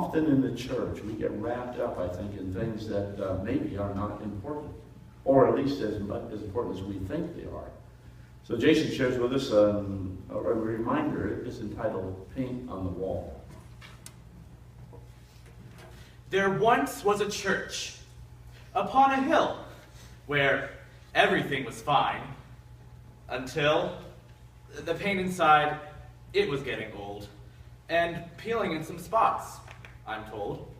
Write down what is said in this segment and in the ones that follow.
often in the church, we get wrapped up, I think, in things that maybe are not important, or at least as important as we think they are. So Jason shares with us a reminder. It's entitled Paint on the Wall. There once was a church upon a hill where everything was fine until the paint inside, it was getting old and peeling in some spots, I'm told.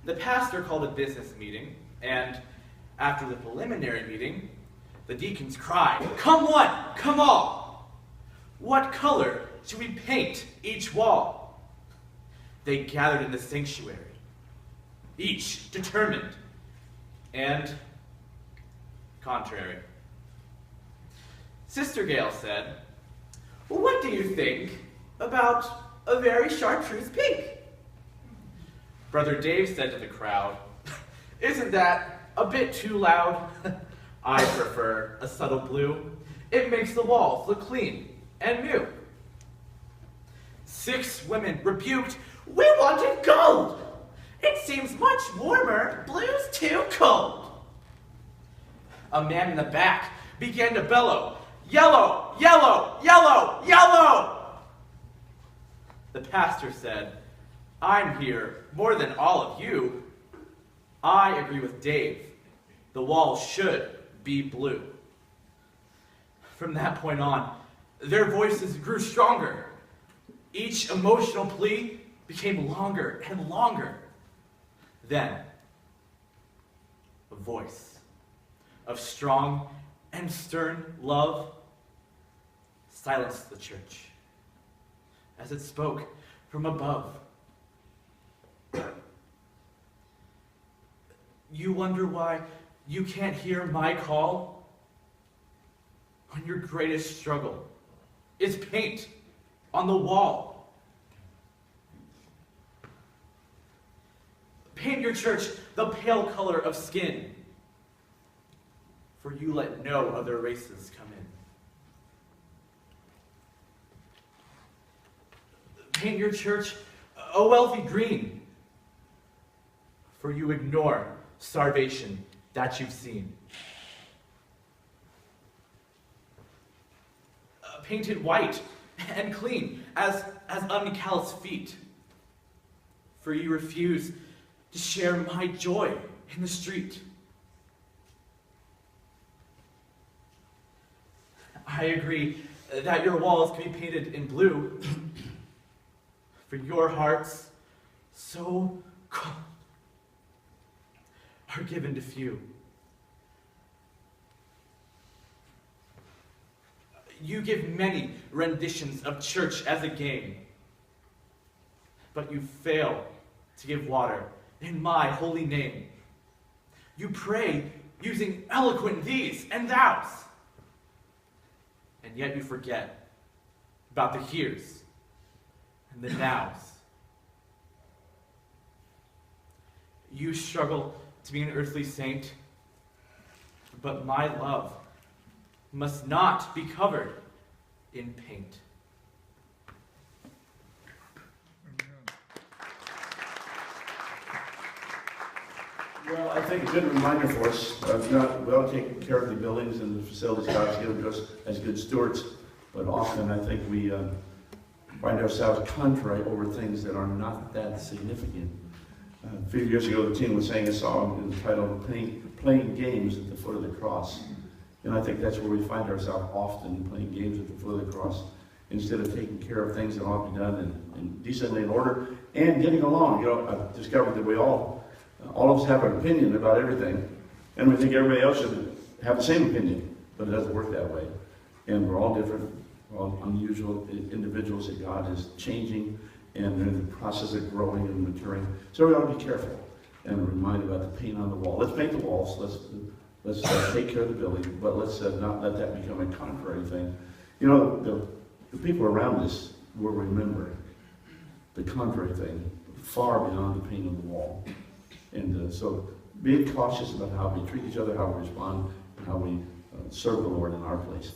The pastor called a business meeting, and after the preliminary meeting, the deacons cried, "Come one, come all! What color should we paint each wall?" They gathered in the sanctuary, each determined and contrary. Sister Gail said, "What do you think about a very chartreuse pink?" Brother Dave said to the crowd, "Isn't that a bit too loud? I prefer a subtle blue. It makes the walls look clean and new." 6 women rebuked, "We wanted gold. It seems much warmer. Blue's too cold." A man in the back began to bellow, "Yellow, yellow, yellow, yellow!" The pastor said, "I'm here more than all of you. I agree with Dave. The walls should be blue." From that point on, their voices grew stronger. Each emotional plea became longer and longer. Then, a voice of strong and stern love silenced the church as it spoke from above. You wonder why you can't hear my call? When your greatest struggle is paint on the wall. Paint your church the pale color of skin, for you let no other races come in. Paint your church a wealthy green, for you ignore starvation that you've seen. Painted white and clean as uncalloused feet, for you refuse to share my joy in the street. I agree that your walls can be painted in blue, for your hearts, so cold, are given to few. You give many renditions of church as a game, but you fail to give water in my holy name. You pray using eloquent these and thous, and yet you forget about the heres and the nows. You struggle to be an earthly saint, but my love must not be covered in paint. Well, I think a good reminder for us of not well taking care of the buildings and the facilities God's given to us as good stewards, but often I think we find ourselves contrary over things that are not that significant. A few years ago, the team was saying a song entitled Playing Games at the Foot of the Cross. And I think that's where we find ourselves often, playing games at the foot of the cross, instead of taking care of things that ought to be done and decently in order and getting along. You know, I've discovered that we all of us have an opinion about everything, and we think everybody else should have the same opinion, but it doesn't work that way. And we're all different, we're all unusual individuals that God is changing, and they're in the process of growing and maturing. So we ought to be careful and remind about the paint on the wall. Let's paint the walls. Let's take care of the building, but let's not let that become a contrary thing. You know, the people around us will remember the contrary thing far beyond the paint on the wall. And so be cautious about how we treat each other, how we respond, and how we serve the Lord in our place.